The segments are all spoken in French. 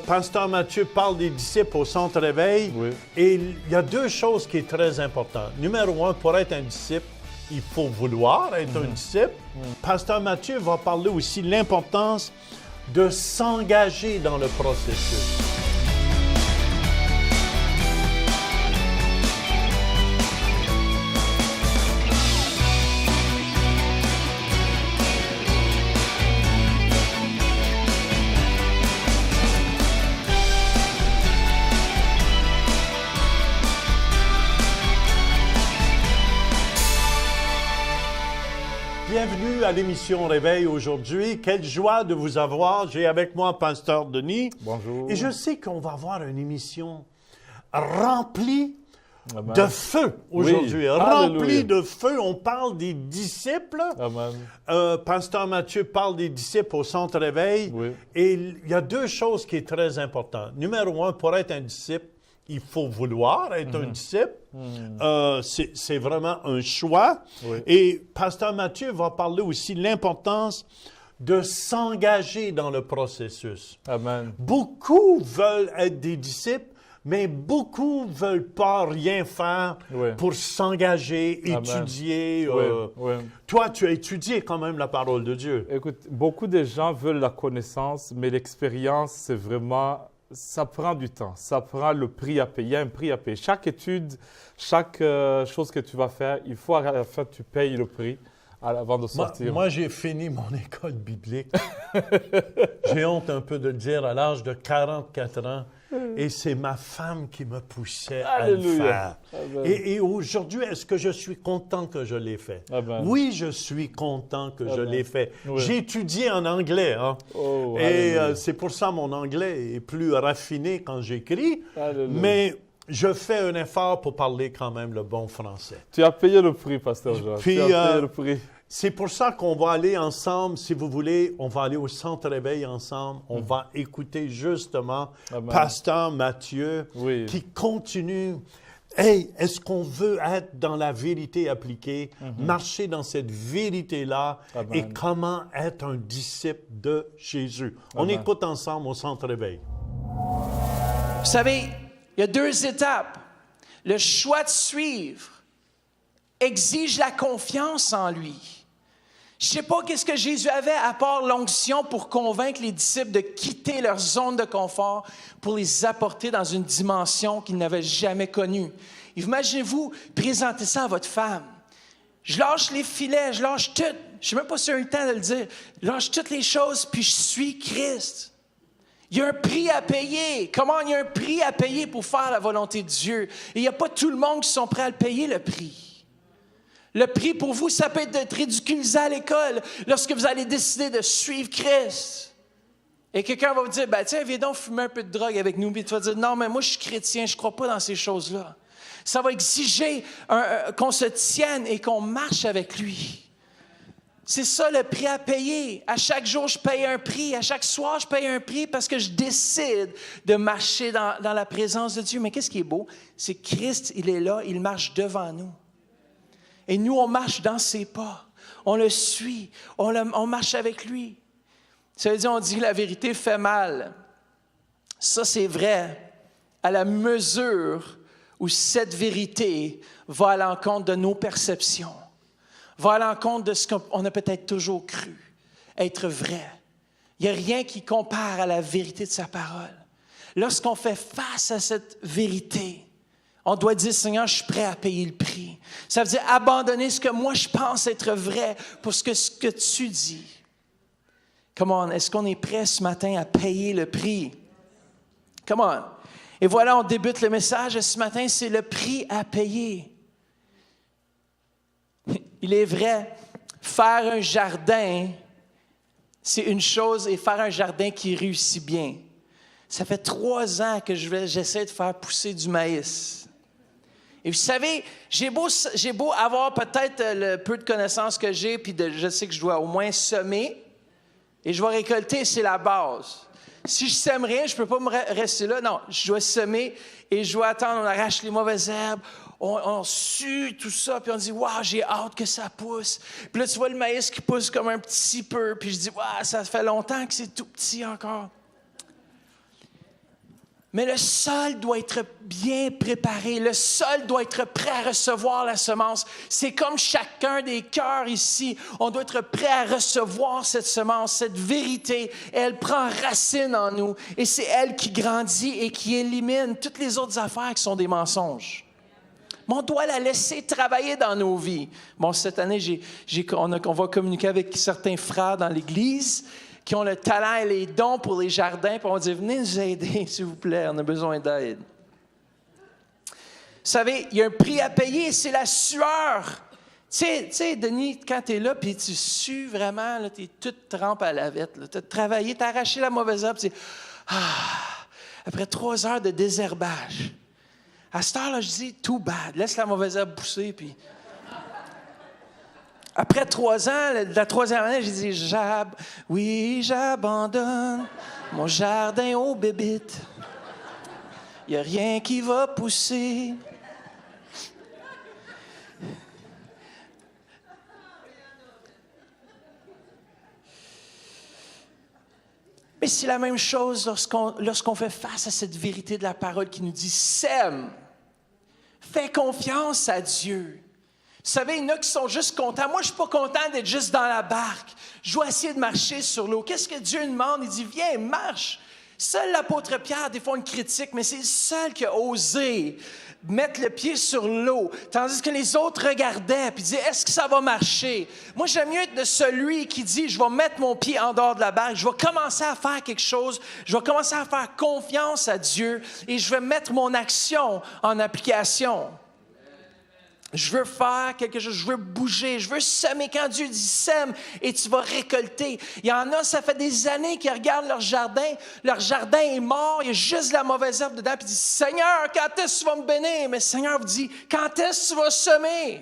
Pasteur Mathieu parle des disciples au Centre Réveil. Oui. Et il y a deux choses qui sont très importantes. Numéro un, pour être un disciple, il faut vouloir être un disciple. Pasteur Mathieu va parler aussi de l'importance de s'engager dans le processus. Bienvenue à l'émission Réveil aujourd'hui. Quelle joie de vous avoir. J'ai avec moi Pasteur Denis. Bonjour. Et je sais qu'on va avoir une émission remplie Amen. de feu aujourd'hui. Oui. Remplie Alléluia. de feu. On parle des disciples. Amen. Pasteur Mathieu parle des disciples au Centre Réveil. Oui. Et il y a deux choses qui sont très importantes. Numéro un, pour être un disciple, il faut vouloir être un disciple. C'est vraiment un choix. Oui. Et Pasteur Mathieu va parler aussi de l'importance de s'engager dans le processus. Amen. Beaucoup veulent être des disciples, mais beaucoup ne veulent pas rien faire Oui. pour s'engager, Amen. étudier. Oui. Toi, tu as étudié quand même la parole de Dieu. Écoute, beaucoup de gens veulent la connaissance, mais l'expérience, c'est vraiment... Ça prend du temps, ça prend le prix à payer. Il y a un prix à payer. Chaque étude, chaque chose que tu vas faire, il faut à la fin tu payes le prix avant de sortir. Moi, j'ai fini mon école biblique. J'ai honte un peu de le dire à l'âge de 44 ans. Et c'est ma femme qui me poussait à le faire. Amen. Et aujourd'hui, est-ce que je suis content que je l'ai fait? Amen. Oui, je suis content que je Amen. l'ai fait. Oui. J'ai étudié en anglais. Hein? Oh, Et alléluia. c'est pour ça mon anglais est plus raffiné quand j'écris. Alléluia. Mais je fais un effort pour parler quand même le bon français. Tu as payé le prix, Pasteur Jean. Puis, tu as payé le prix. C'est pour ça qu'on va aller ensemble, si vous voulez, on va aller au Centre Réveil ensemble. On va écouter justement Amen. Pasteur Mathieu Oui. qui continue. Hey, est-ce qu'on veut être dans la vérité appliquée, marcher dans cette vérité-là Amen. et comment être un disciple de Jésus? On Amen. écoute ensemble au Centre Réveil. Vous savez, il y a deux étapes. Le choix de suivre exige la confiance en lui. Je ne sais pas qu'est-ce que Jésus avait à part l'onction pour convaincre les disciples de quitter leur zone de confort pour les apporter dans une dimension qu'ils n'avaient jamais connue. Imaginez-vous présenter ça à votre femme. Je lâche les filets, je lâche tout. Je ne sais même pas si j'ai eu le temps de le dire. Je lâche toutes les choses, puis je suis Christ. Il y a un prix à payer. Comment il y a un prix à payer pour faire la volonté de Dieu? Et il n'y a pas tout le monde qui sont prêts à le payer, le prix. Le prix pour vous, ça peut être d'être ridiculisé à l'école lorsque vous allez décider de suivre Christ. Et quelqu'un va vous dire, ben tiens, viens donc fumer un peu de drogue avec nous. Puis tu vas dire, non, mais moi, je suis chrétien, je ne crois pas dans ces choses-là. Ça va exiger qu'on se tienne et qu'on marche avec lui. C'est ça le prix à payer. À chaque jour, je paye un prix. À chaque soir, je paye un prix parce que je décide de marcher dans la présence de Dieu. Mais qu'est-ce qui est beau? C'est que Christ, il est là, il marche devant nous. Et nous, on marche dans ses pas. On le suit. On marche avec lui. Ça veut dire, on dit que la vérité fait mal. Ça, c'est vrai à la mesure où cette vérité va à l'encontre de nos perceptions, va à l'encontre de ce qu'on a peut-être toujours cru être vrai. Il n'y a rien qui compare à la vérité de sa parole. Lorsqu'on fait face à cette vérité, on doit dire, Seigneur, je suis prêt à payer le prix. Ça veut dire abandonner ce que moi je pense être vrai pour ce que tu dis. Come on, est-ce qu'on est prêt ce matin à payer le prix? Come on. Et voilà, on débute le message ce matin, c'est le prix à payer. Il est vrai, faire un jardin, c'est une chose, et faire un jardin qui réussit bien. Ça fait 3 ans que j'essaie de faire pousser du maïs. Et vous savez, j'ai beau avoir peut-être le peu de connaissances que j'ai, puis je sais que je dois au moins semer, et je vais récolter, c'est la base. Si je sème rien, je ne peux pas me rester là. Non, je dois semer et je dois attendre, on arrache les mauvaises herbes, on sue tout ça, puis on dit « Wow, j'ai hâte que ça pousse. » Puis là, tu vois le maïs qui pousse comme un petit peu, puis je dis « Wow, ça fait longtemps que c'est tout petit encore. » Mais le sol doit être bien préparé. Le sol doit être prêt à recevoir la semence. C'est comme chacun des cœurs ici. On doit être prêt à recevoir cette semence, cette vérité. Elle prend racine en nous. Et c'est elle qui grandit et qui élimine toutes les autres affaires qui sont des mensonges. Mais on doit la laisser travailler dans nos vies. Bon, cette année, on va communiquer avec certains frères dans l'Église qui ont le talent et les dons pour les jardins, puis on va dire, venez nous aider, s'il vous plaît, on a besoin d'aide. Vous savez, il y a un prix à payer, c'est la sueur. Tu sais, Denis, quand tu es là, puis tu sues vraiment, tu es toute trempe à la vette, tu as travaillé, tu as arraché la mauvaise herbe, après 3 heures de désherbage. À cette heure-là, je dis, too bad, laisse la mauvaise herbe pousser, puis... Après 3 ans, la 3e année, j'ai dit, j'abandonne mon jardin aux bébites. Il n'y a rien qui va pousser. Mais c'est la même chose lorsqu'on fait face à cette vérité de la parole qui nous dit, sème, fais confiance à Dieu. Vous savez, il y en a qui sont juste contents. Moi, je ne suis pas content d'être juste dans la barque. Je dois essayer de marcher sur l'eau. Qu'est-ce que Dieu demande? Il dit, viens, marche. Seul l'apôtre Pierre, des fois, on le critique, mais c'est le seul qui a osé mettre le pied sur l'eau, tandis que les autres regardaient et disaient, est-ce que ça va marcher? Moi, j'aime mieux être de celui qui dit, je vais mettre mon pied en dehors de la barque, je vais commencer à faire quelque chose, je vais commencer à faire confiance à Dieu et je vais mettre mon action en application. Je veux faire quelque chose, je veux bouger, je veux semer. Quand Dieu dit sème et tu vas récolter. Il y en a, ça fait des années qu'ils regardent leur jardin est mort, il y a juste de la mauvaise herbe dedans, puis ils disent, Seigneur, quand est-ce que tu vas me bénir? Mais le Seigneur vous dit, quand est-ce que tu vas semer?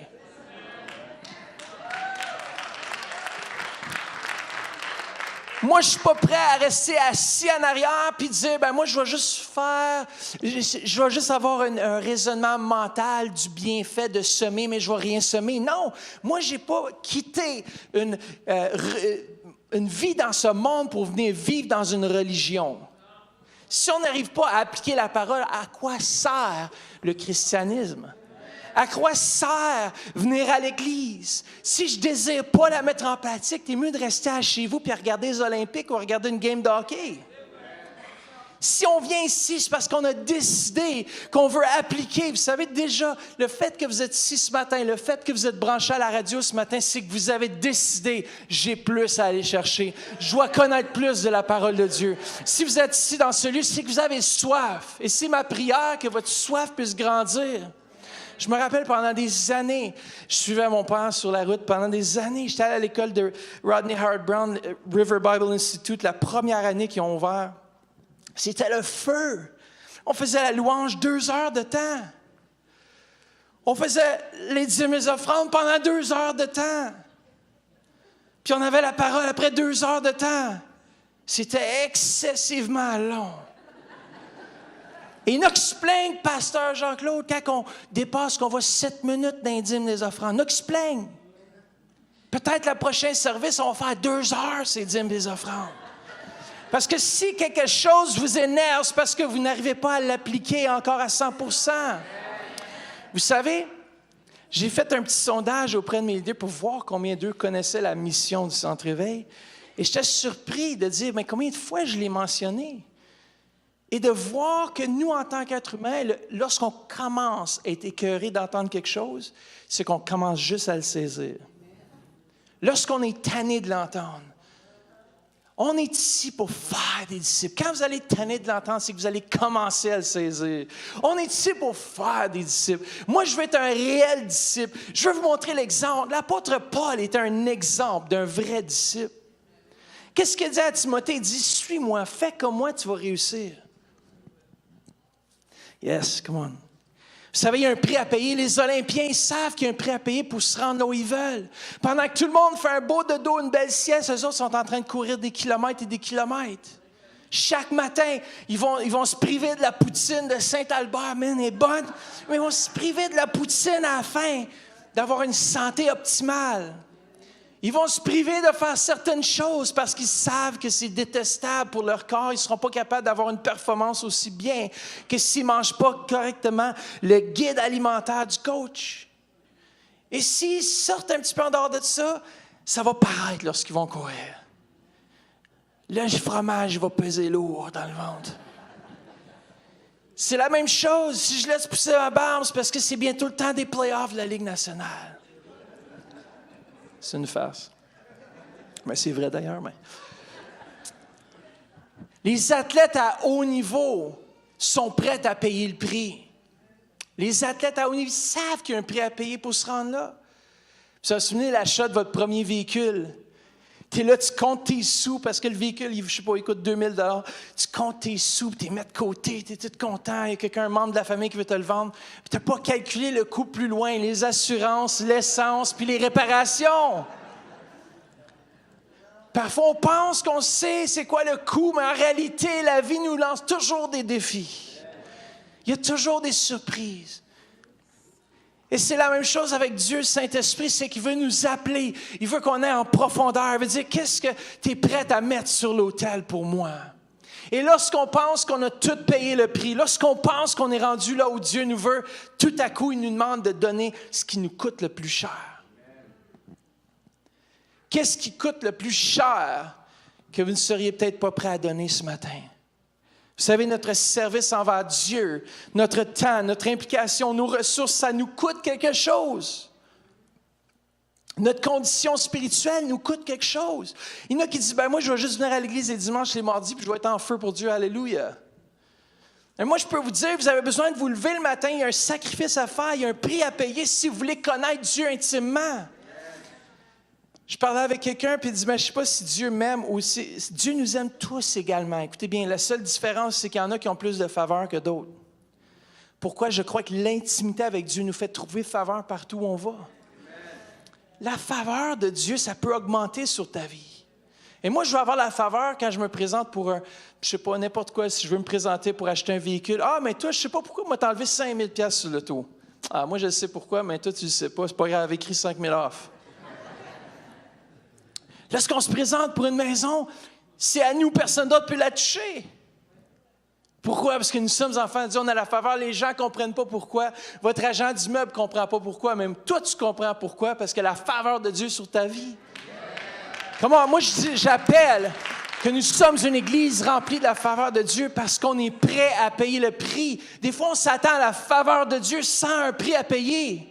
Moi, je ne suis pas prêt à rester assis en arrière puis dire, moi, je vais juste avoir un raisonnement mental du bienfait de semer, mais je ne vais rien semer. Non, moi, je n'ai pas quitté une vie dans ce monde pour venir vivre dans une religion. Si on n'arrive pas à appliquer la parole, à quoi sert le christianisme? À quoi sert venir à l'Église? Si je ne désire pas la mettre en pratique, c'est mieux de rester chez vous et regarder les Olympiques ou regarder une game de hockey. Si on vient ici, c'est parce qu'on a décidé qu'on veut appliquer. Vous savez déjà, le fait que vous êtes ici ce matin, le fait que vous êtes branché à la radio ce matin, c'est que vous avez décidé, j'ai plus à aller chercher. Je dois connaître plus de la parole de Dieu. Si vous êtes ici dans ce lieu, c'est que vous avez soif. Et c'est ma prière que votre soif puisse grandir. Je me rappelle, pendant des années, je suivais mon père sur la route. Pendant des années, j'étais allé à l'école de Rodney Howard-Browne, River Bible Institute, la première année qu'ils ont ouvert. C'était le feu. On faisait la louange 2 heures de temps. On faisait les dîmes et offrandes pendant 2 heures de temps. Puis on avait la parole après 2 heures de temps. C'était excessivement long. Et il y en a qui se plaignent, pasteur Jean-Claude, quand on dépasse, qu'on voit 7 minutes d'indîme des offrandes. Il y en a qui se plaignent. Peut-être le prochain service, on va faire 2 heures, ces dîmes des offrandes. Parce que si quelque chose vous énerve, c'est parce que vous n'arrivez pas à l'appliquer encore à 100%. Vous savez, j'ai fait un petit sondage auprès de mes leaders pour voir combien d'eux connaissaient la mission du Centre Éveil. Et j'étais surpris de dire, mais combien de fois je l'ai mentionné? Et de voir que nous, en tant qu'êtres humains, lorsqu'on commence à être écœuré d'entendre quelque chose, c'est qu'on commence juste à le saisir. Lorsqu'on est tanné de l'entendre, on est ici pour faire des disciples. Quand vous allez être tanné de l'entendre, c'est que vous allez commencer à le saisir. On est ici pour faire des disciples. Moi, je veux être un réel disciple. Je veux vous montrer l'exemple. L'apôtre Paul est un exemple d'un vrai disciple. Qu'est-ce qu'il dit à Timothée? Il dit, suis-moi, fais comme moi, tu vas réussir. Yes, come on. Vous savez, il y a un prix à payer. Les Olympiens, ils savent qu'il y a un prix à payer pour se rendre là où ils veulent. Pendant que tout le monde fait un beau dodo, une belle sieste, eux autres sont en train de courir des kilomètres et des kilomètres. Chaque matin, ils vont se priver de la poutine de Saint-Albert, man, elle est bonne, mais ils vont se priver de la poutine à la fin, d'avoir une santé optimale. Ils vont se priver de faire certaines choses parce qu'ils savent que c'est détestable pour leur corps. Ils ne seront pas capables d'avoir une performance aussi bien que s'ils ne mangent pas correctement le guide alimentaire du coach. Et s'ils sortent un petit peu en dehors de ça, ça va paraître lorsqu'ils vont courir. Le fromage va peser lourd dans le ventre. C'est la même chose. Si je laisse pousser ma barbe, c'est parce que c'est bientôt le temps des playoffs de la Ligue nationale. C'est une farce. Mais c'est vrai d'ailleurs. Mais... Les athlètes à haut niveau sont prêts à payer le prix. Les athlètes à haut niveau savent qu'il y a un prix à payer pour se rendre là. Vous vous souvenez de l'achat de votre premier véhicule? Tu es là, tu comptes tes sous parce que le véhicule, je ne sais pas, il coûte 2000 $. Tu comptes tes sous, tu les mets de côté, tu es tout content. Il y a quelqu'un, un membre de la famille qui veut te le vendre. Tu n'as pas calculé le coût plus loin, les assurances, l'essence, puis les réparations. Parfois, on pense qu'on sait c'est quoi le coût, mais en réalité, la vie nous lance toujours des défis. Il y a toujours des surprises. Et c'est la même chose avec Dieu, le Saint-Esprit, c'est qu'il veut nous appeler. Il veut qu'on aille en profondeur. Il veut dire, qu'est-ce que tu es prêt à mettre sur l'autel pour moi? Et lorsqu'on pense qu'on a tout payé le prix, lorsqu'on pense qu'on est rendu là où Dieu nous veut, tout à coup, il nous demande de donner ce qui nous coûte le plus cher. Qu'est-ce qui coûte le plus cher que vous ne seriez peut-être pas prêt à donner ce matin? Vous savez, notre service envers Dieu, notre temps, notre implication, nos ressources, ça nous coûte quelque chose. Notre condition spirituelle nous coûte quelque chose. Il y en a qui disent, moi, je vais juste venir à l'église les dimanches, les mardis, puis je vais être en feu pour Dieu, alléluia. Et moi, je peux vous dire, vous avez besoin de vous lever le matin, il y a un sacrifice à faire, il y a un prix à payer si vous voulez connaître Dieu intimement. Je parlais avec quelqu'un, puis il dit, je ne sais pas si Dieu m'aime ou si Dieu nous aime tous également. Écoutez bien, la seule différence, c'est qu'il y en a qui ont plus de faveur que d'autres. Pourquoi? Je crois que l'intimité avec Dieu nous fait trouver faveur partout où on va. La faveur de Dieu, ça peut augmenter sur ta vie. Et moi, je veux avoir la faveur quand je me présente pour je ne sais pas, n'importe quoi, si je veux me présenter pour acheter un véhicule. Ah, mais toi, je ne sais pas pourquoi, moi, t'as enlevé 5 000 $ sur l'auto. Ah, moi, je sais pourquoi, mais toi, tu ne le sais pas. C'est pas grave, j'avais écrit 5 000 off. Lorsqu'on se présente pour une maison, c'est à nous, personne d'autre peut la toucher. Pourquoi? Parce que nous sommes enfants de Dieu, on a la faveur. Les gens ne comprennent pas pourquoi. Votre agent d'immeuble ne comprend pas pourquoi. Même toi, tu comprends pourquoi. Parce que la faveur de Dieu sur ta vie. Comment? Moi, j'appelle que nous sommes une église remplie de la faveur de Dieu parce qu'on est prêt à payer le prix. Des fois, on s'attend à la faveur de Dieu sans un prix à payer.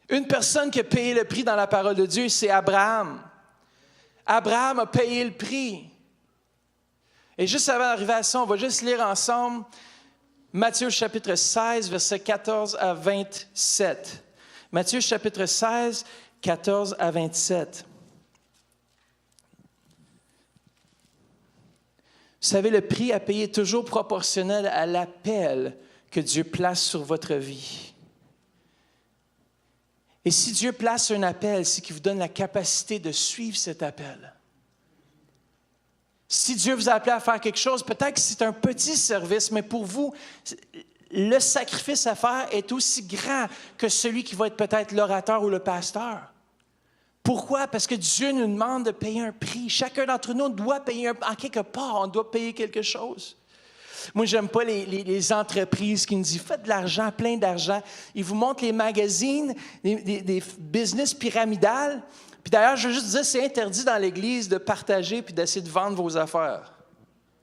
Une personne qui a payé le prix dans la parole de Dieu, c'est Abraham. Abraham a payé le prix. Et juste avant d'arriver à ça, on va juste lire ensemble Matthieu chapitre 16, versets 14 à 27. Matthieu chapitre 16, 14 à 27. Vous savez, le prix à payer est toujours proportionnel à l'appel que Dieu place sur votre vie. Et si Dieu place un appel, c'est qu'il vous donne la capacité de suivre cet appel. Si Dieu vous a appelé à faire quelque chose, peut-être que c'est un petit service, mais pour vous, le sacrifice à faire est aussi grand que celui qui va être peut-être l'orateur ou le pasteur. Pourquoi? Parce que Dieu nous demande de payer un prix. Chacun d'entre nous doit payer en quelque part, on doit payer quelque chose. Moi, je n'aime pas les entreprises qui nous disent « faites de l'argent, plein d'argent ». Ils vous montrent les magazines, des business pyramidales. Puis d'ailleurs, je veux juste dire, c'est interdit dans l'Église de partager puis d'essayer de vendre vos affaires.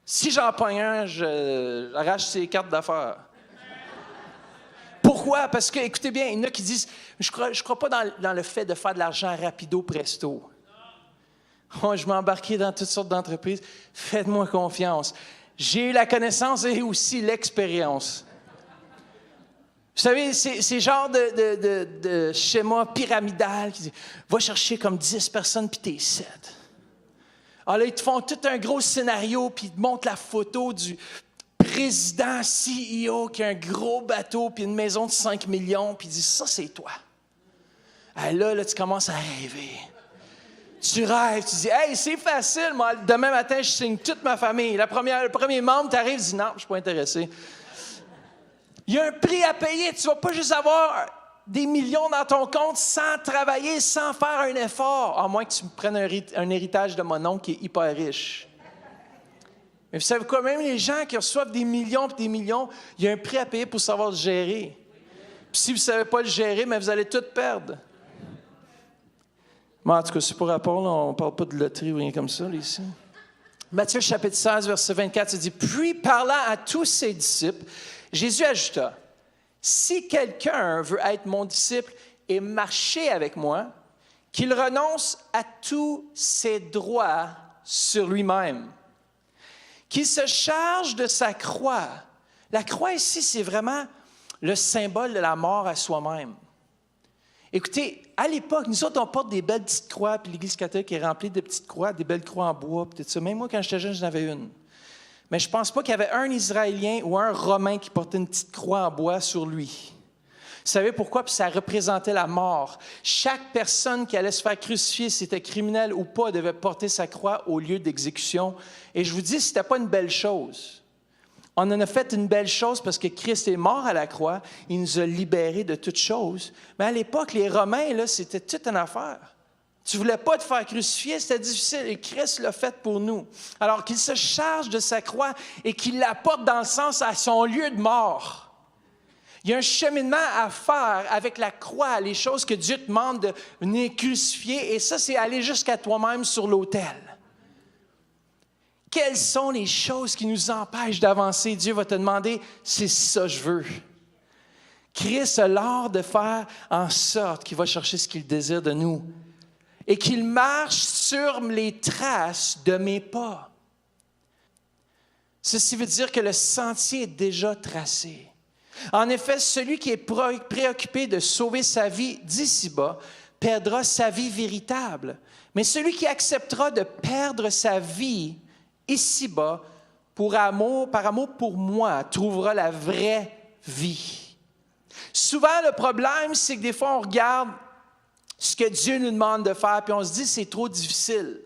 Si j'en pogne un, j'arrache ses cartes d'affaires. Pourquoi? Parce que, écoutez bien, il y en a qui disent « je crois pas dans le fait de faire de l'argent rapido presto. Oh, je m'embarquais dans toutes sortes d'entreprises. Faites-moi confiance. » J'ai eu la connaissance et aussi l'expérience. Vous savez, c'est genre de schéma pyramidal qui dit « va chercher comme 10 personnes puis t'es 7 ». Alors là, ils te font tout un gros scénario puis ils te montrent la photo du président CEO qui a un gros bateau puis une maison de 5 millions puis ils disent « ça, c'est toi ». Alors là, tu commences à rêver. Tu rêves, tu dis, hey, c'est facile, moi, demain matin, je signe toute ma famille. Le premier membre, tu arrives, tu dis, non, je ne suis pas intéressé. Il y a un prix à payer. Tu ne vas pas juste avoir des millions dans ton compte sans travailler, sans faire un effort, à moins que tu me prennes un héritage de mon oncle qui est hyper riche. Mais vous savez quoi, même les gens qui reçoivent des millions et des millions, il y a un prix à payer pour savoir le gérer. Puis si vous ne savez pas le gérer, mais vous allez tout perdre. Mais en tout cas, c'est pour rapport, là, on ne parle pas de loterie ou rien comme ça, là, ici. Matthieu chapitre 16, verset 24, ça dit « Puis parlant à tous ses disciples, Jésus ajouta, « Si quelqu'un veut être mon disciple et marcher avec moi, qu'il renonce à tous ses droits sur lui-même, qu'il se charge de sa croix. » La croix ici, c'est vraiment le symbole de la mort à soi-même. Écoutez, à l'époque, nous autres, on porte des belles petites croix, puis l'Église catholique est remplie de petites croix, des belles croix en bois, puis tout ça. Même moi, quand j'étais jeune, j'en avais une. Mais je ne pense pas qu'il y avait un Israélien ou un Romain qui portait une petite croix en bois sur lui. Vous savez pourquoi? Puis ça représentait la mort. Chaque personne qui allait se faire crucifier, si c'était criminel ou pas, devait porter sa croix au lieu d'exécution. Et je vous dis, ce n'était pas une belle chose. On en a fait une belle chose parce que Christ est mort à la croix. Il nous a libérés de toutes choses. Mais à l'époque, les Romains, là, c'était toute une affaire. Tu ne voulais pas te faire crucifier, c'était difficile. Et Christ l'a fait pour nous. Alors qu'il se charge de sa croix et qu'il la porte dans le sens à son lieu de mort. Il y a un cheminement à faire avec la croix, les choses que Dieu te demande de venir crucifier. Et ça, c'est aller jusqu'à toi-même sur l'autel. Quelles sont les choses qui nous empêchent d'avancer? Dieu va te demander, c'est ça que je veux. Christ a l'art de faire en sorte qu'il va chercher ce qu'il désire de nous et qu'il marche sur les traces de mes pas. Ceci veut dire que le sentier est déjà tracé. En effet, celui qui est préoccupé de sauver sa vie d'ici-bas perdra sa vie véritable. Mais celui qui acceptera de perdre sa vie ici-bas, par amour pour moi, trouvera la vraie vie. Souvent, le problème, c'est que des fois, on regarde ce que Dieu nous demande de faire, puis on se dit, c'est trop difficile.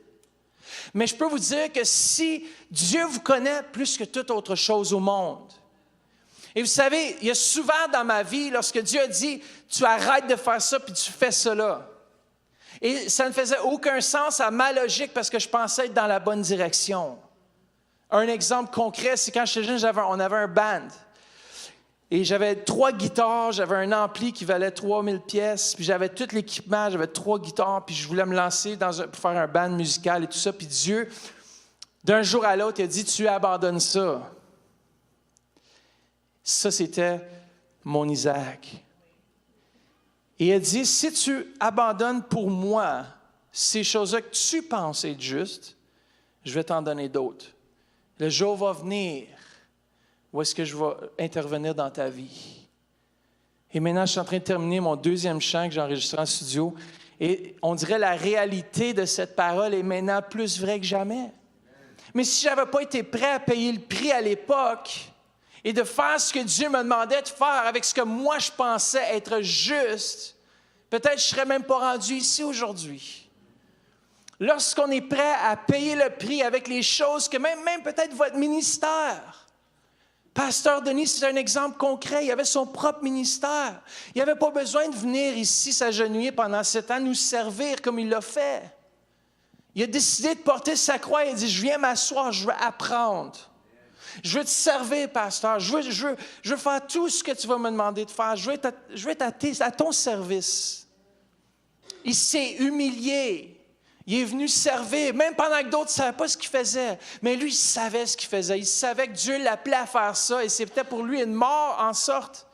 Mais je peux vous dire que si Dieu vous connaît plus que toute autre chose au monde, et vous savez, il y a souvent dans ma vie, lorsque Dieu a dit, tu arrêtes de faire ça, puis tu fais cela. Et ça ne faisait aucun sens à ma logique parce que je pensais être dans la bonne direction. Un exemple concret, c'est quand j'étais jeune, on avait un band. Et j'avais 3 guitares, j'avais un ampli qui valait 3000 pièces, puis j'avais tout l'équipement, j'avais 3 guitares, puis je voulais me lancer pour faire un band musical et tout ça. Puis Dieu, d'un jour à l'autre, il a dit, tu abandonnes ça. Ça, c'était mon Isaac. Et il a dit, si tu abandonnes pour moi ces choses-là que tu penses être justes, je vais t'en donner d'autres. Le jour va venir où est-ce que je vais intervenir dans ta vie. Et maintenant, je suis en train de terminer mon 2e chant que j'ai enregistré en studio. Et on dirait la réalité de cette parole est maintenant plus vraie que jamais. Mais si je n'avais pas été prêt à payer le prix à l'époque et de faire ce que Dieu me demandait de faire avec ce que moi je pensais être juste, peut-être je ne serais même pas rendu ici aujourd'hui. Lorsqu'on est prêt à payer le prix avec les choses que même peut-être votre ministère. Pasteur Denis, c'est un exemple concret. Il avait son propre ministère. Il n'avait pas besoin de venir ici s'agenouiller pendant 7 ans, nous servir comme il l'a fait. Il a décidé de porter sa croix et il a dit, je viens m'asseoir, je veux apprendre. Je veux te servir, pasteur. Je veux faire tout ce que tu vas me demander de faire. Je veux être à ton service. Il s'est humilié. Il est venu servir, même pendant que d'autres ne savaient pas ce qu'il faisait. Mais lui, il savait ce qu'il faisait. Il savait que Dieu l'appelait à faire ça et c'était pour lui une mort en sorte.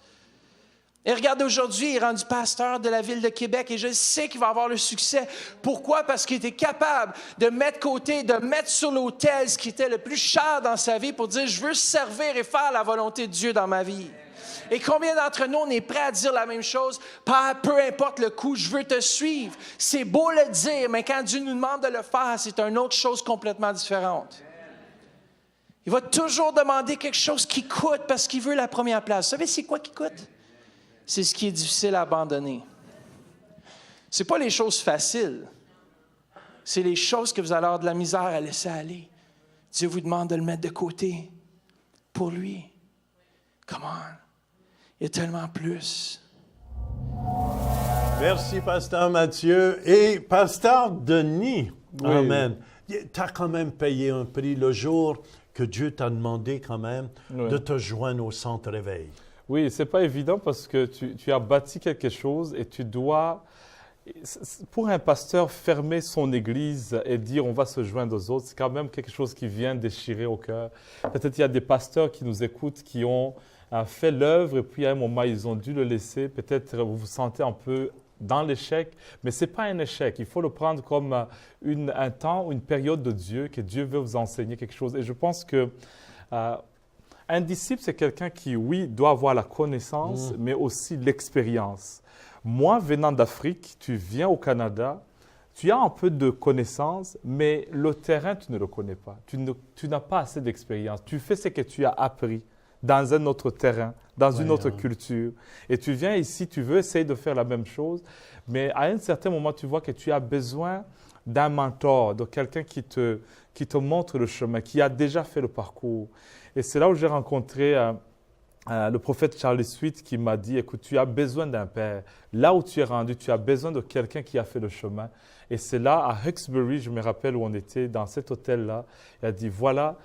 Et regardez, aujourd'hui, il est rendu pasteur de la ville de Québec et je sais qu'il va avoir le succès. Pourquoi? Parce qu'il était capable de mettre côté, de mettre sur l'autel ce qui était le plus cher dans sa vie pour dire, je veux servir et faire la volonté de Dieu dans ma vie. Et combien d'entre nous, on est prêts à dire la même chose? Peu importe le coût, je veux te suivre. C'est beau le dire, mais quand Dieu nous demande de le faire, c'est une autre chose complètement différente. Il va toujours demander quelque chose qui coûte parce qu'il veut la première place. Vous savez, c'est quoi qui coûte? C'est ce qui est difficile à abandonner. Ce n'est pas les choses faciles. C'est les choses que vous allez avoir de la misère à laisser aller. Dieu vous demande de le mettre de côté pour lui. Come on. Il y a tellement plus. Merci, Pasteur Mathieu. Et Pasteur Denis, Oui. amen. Tu as quand même payé un prix le jour que Dieu t'a demandé quand même Oui. de te joindre au centre réveil. Oui, c'est pas évident parce que tu as bâti quelque chose et tu dois, pour un pasteur, fermer son église et dire on va se joindre aux autres, c'est quand même quelque chose qui vient déchirer au cœur. Peut-être il y a des pasteurs qui nous écoutent, qui ont fait l'œuvre et puis à un moment ils ont dû le laisser. Peut-être vous vous sentez un peu dans l'échec, mais ce n'est pas un échec. Il faut le prendre comme un temps, une période de Dieu, que Dieu veut vous enseigner quelque chose. Et je pense que un disciple, c'est quelqu'un qui, oui, doit avoir la connaissance, mais aussi l'expérience. Moi, venant d'Afrique, tu viens au Canada, tu as un peu de connaissance, mais le terrain, tu ne le connais pas. Tu n'as pas assez d'expérience. Tu fais ce que tu as appris dans un autre terrain, dans une autre culture. Et tu viens ici, tu veux essayer de faire la même chose, mais à un certain moment, tu vois que tu as besoin d'un mentor, de quelqu'un qui te montre le chemin, qui a déjà fait le parcours. Et c'est là où j'ai rencontré le prophète Charles Sweet qui m'a dit, écoute, tu as besoin d'un père. Là où tu es rendu, tu as besoin de quelqu'un qui a fait le chemin. Et c'est là, à Hawkesbury, je me rappelle où on était, dans cet hôtel-là, il a dit, voilà,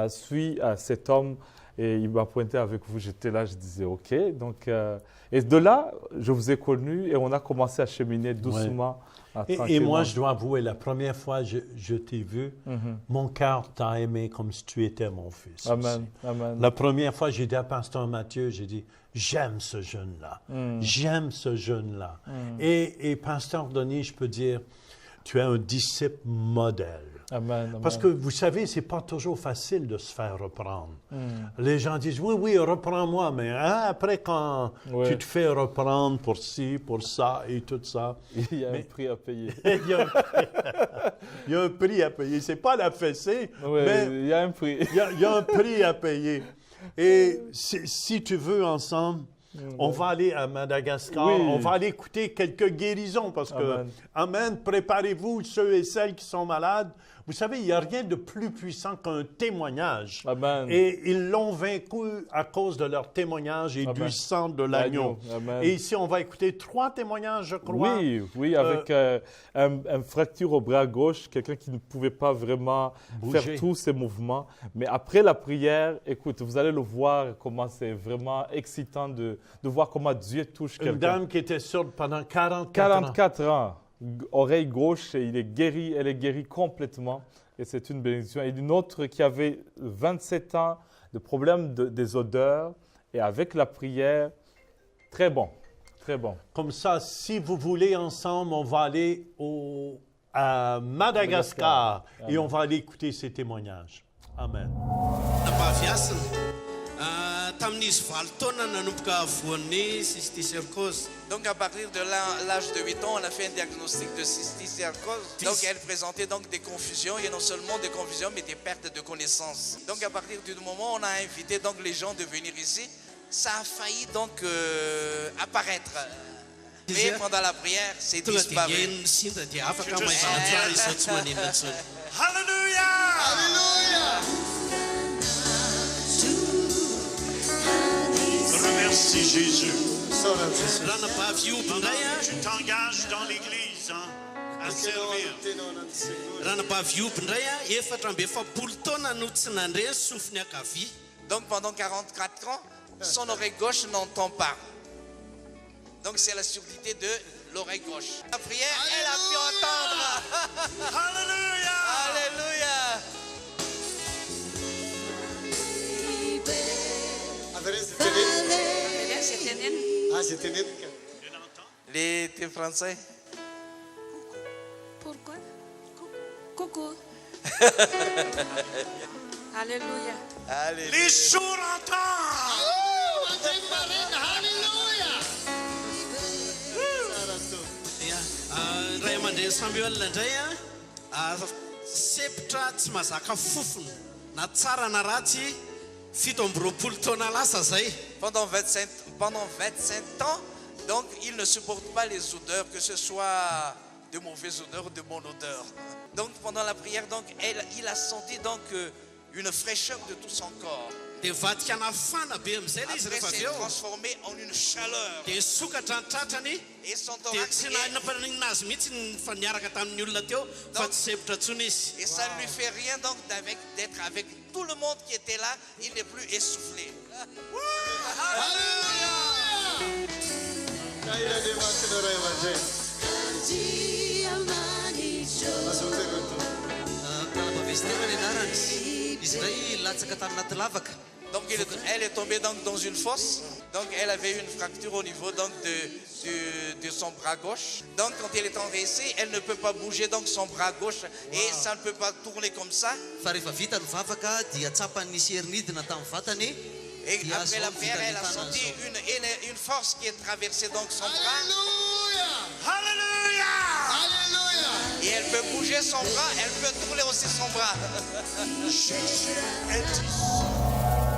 suis cet homme. Et il m'a pointé avec vous, j'étais là, je disais OK. Donc, et de là, je vous ai connu et on a commencé à cheminer doucement. Et moi, je dois avouer, la première fois que je t'ai vu, mon cœur t'a aimé comme si tu étais mon fils. Amen, amen. La première fois, j'ai dit à Pasteur Mathieu, j'ai dit, j'aime ce jeune-là. J'aime ce jeune-là. Et Pasteur Denis, je peux dire, tu es un disciple modèle. Amen, amen. Parce que vous savez, c'est pas toujours facile de se faire reprendre. Les gens disent, oui, reprends-moi, mais après quand tu te fais reprendre pour ci, pour ça et tout ça. Il y a un prix à payer. il y a un prix à payer. C'est pas la fessée, mais il y a un prix. il y a un prix à payer. Et si tu veux ensemble, on va aller à Madagascar, on va aller écouter quelques guérisons parce que, amen, préparez-vous ceux et celles qui sont malades. Vous savez, il n'y a rien de plus puissant qu'un témoignage. Amen. Et ils l'ont vaincu à cause de leur témoignage et du sang de l'agneau. Et ici, on va écouter 3 témoignages, je crois. Oui, avec une fracture au bras gauche, quelqu'un qui ne pouvait pas vraiment faire tous ses mouvements. Mais après la prière, écoute, vous allez le voir comment c'est vraiment excitant de voir comment Dieu touche quelqu'un. Une dame qui était sourde pendant 44 ans. Oreille gauche, et elle est guérie complètement. Et c'est une bénédiction. Et une autre qui avait 27 ans de problème des odeurs. Et avec la prière, très bon, très bon. Comme ça, si vous voulez ensemble, on va aller à Madagascar et on va aller écouter ces témoignages. Amen. Donc à partir de l'âge de 8 ans, on a fait un diagnostic de cysticercose. Donc elle présentait donc des confusions, et non seulement des confusions, mais des pertes de connaissances. Donc à partir du moment où on a invité donc les gens de venir ici, ça a failli donc apparaître. Mais pendant la prière, c'est disparu. Alléluia! Alléluia! Remercie Jésus. Tu t'engages dans l'église à servir. Donc pendant 44 ans, son oreille gauche n'entend pas. Donc c'est la surdité de l'oreille gauche. La prière, elle a pu entendre. Alléluia! Alléluia! T'es français? Pourquoi? Coucou. Alléluia. Alléluia. Les jours entendent! Pendant 25 ans, donc il ne supporte pas les odeurs, que ce soit de mauvaises odeurs ou de bonnes odeurs. Donc pendant la prière, donc il a senti donc une fraîcheur de tout son corps. dia vatikana fana be amin'izay ilay izy Après, rehefa avy c'est eo transformé en une chaleur. dia sokatra ny tratrany Et son dia thorax, tsy nanina azy mihitsy fa niaraka tamin'ny olona teo fa tsy sepotra tsony izy et ça ne lui fait rien donc d'être avec tout le monde qui était là. Il n'est plus essoufflé. Donc elle est tombée donc dans une fosse. Donc elle avait une fracture au niveau donc de son bras gauche. Donc quand elle est engraissée, elle ne peut pas bouger donc son bras gauche et ça ne peut pas tourner comme ça. Fa rehefa vita ny vavaka dia tsapany nisy herinidina tamin'ny vatany. Et après la prière, elle a senti une force qui est traversée donc son bras. Et elle peut bouger son bras, elle peut tourner aussi son bras.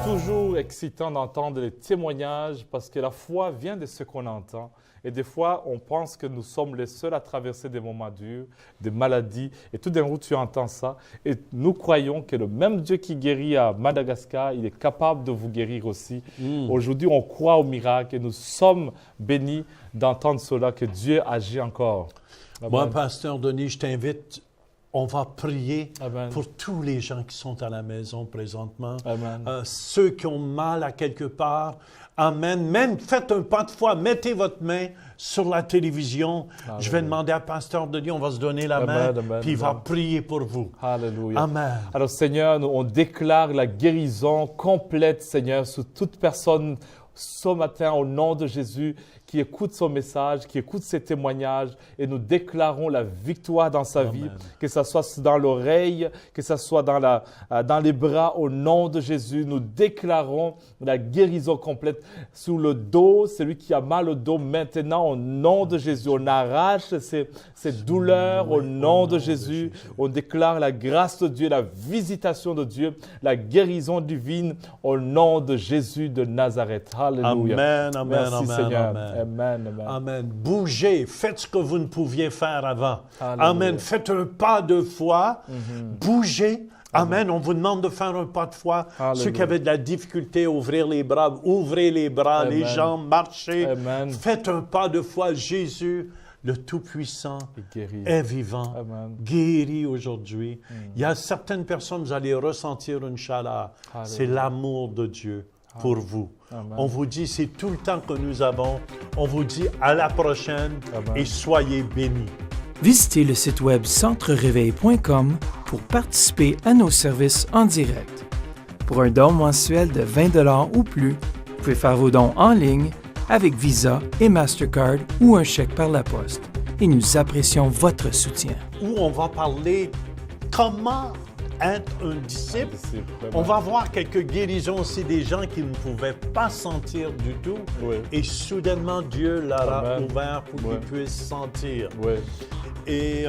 Toujours excitant d'entendre les témoignages parce que la foi vient de ce qu'on entend. Et des fois, on pense que nous sommes les seuls à traverser des moments durs, des maladies. Et tout d'un coup, tu entends ça. Et nous croyons que le même Dieu qui guérit à Madagascar, il est capable de vous guérir aussi. Aujourd'hui, on croit au miracle et nous sommes bénis d'entendre cela, que Dieu agit encore. Amen. Moi, Pasteur Denis, je t'invite, on va prier Amen. pour tous les gens qui sont à la maison présentement. Amen. Ceux qui ont mal à quelque part. Amen. Même faites un pas de foi, mettez votre main sur la télévision. Amen. Je vais demander à Pasteur Denis, on va se donner la Amen, main, amen, puis il va amen. prier pour vous. Alléluia. Amen. Alors Seigneur, on déclare la guérison complète, Seigneur, sur toute personne ce matin au nom de Jésus qui écoute son message, qui écoute ses témoignages et nous déclarons la victoire dans sa vie, que ce soit dans l'oreille, que ce soit dans les bras au nom de Jésus. Nous déclarons la guérison complète sur le dos, celui qui a mal au dos maintenant au nom de Jésus. On arrache ces douleurs au nom de Jésus. On déclare la grâce de Dieu, la visitation de Dieu, la guérison divine au nom de Jésus de Nazareth. Alléluia. Amen, amen, Merci amen, Seigneur. amen. Amen, amen. Amen. Bougez, faites ce que vous ne pouviez faire avant. Alléluia. Amen. Faites un pas de foi. Bougez. Amen. On vous demande de faire un pas de foi. Alléluia. Ceux qui avaient de la difficulté à ouvrir les bras, ouvrez les bras, Amen. les jambes, marchez. Amen. Faites un pas de foi. Jésus, le Tout-Puissant, Guéri. est vivant, Amen. guéri aujourd'hui. Il y a certaines personnes, vous allez ressentir une chaleur. Alléluia. C'est l'amour de Dieu pour vous. Amen. On vous dit, c'est tout le temps que nous avons. On vous dit à la prochaine Amen. et soyez bénis. Visitez le site web centrereveil.com pour participer à nos services en direct. Pour un don mensuel de 20 $ ou plus, vous pouvez faire vos dons en ligne avec Visa et Mastercard ou un chèque par la poste. Et nous apprécions votre soutien. Où on va parler comment être un disciple. On va voir quelques guérisons aussi des gens qui ne pouvaient pas sentir du tout. Oui. Et soudainement, Dieu leur a Amen. ouvert pour Oui. qu'ils puissent sentir. Oui. Et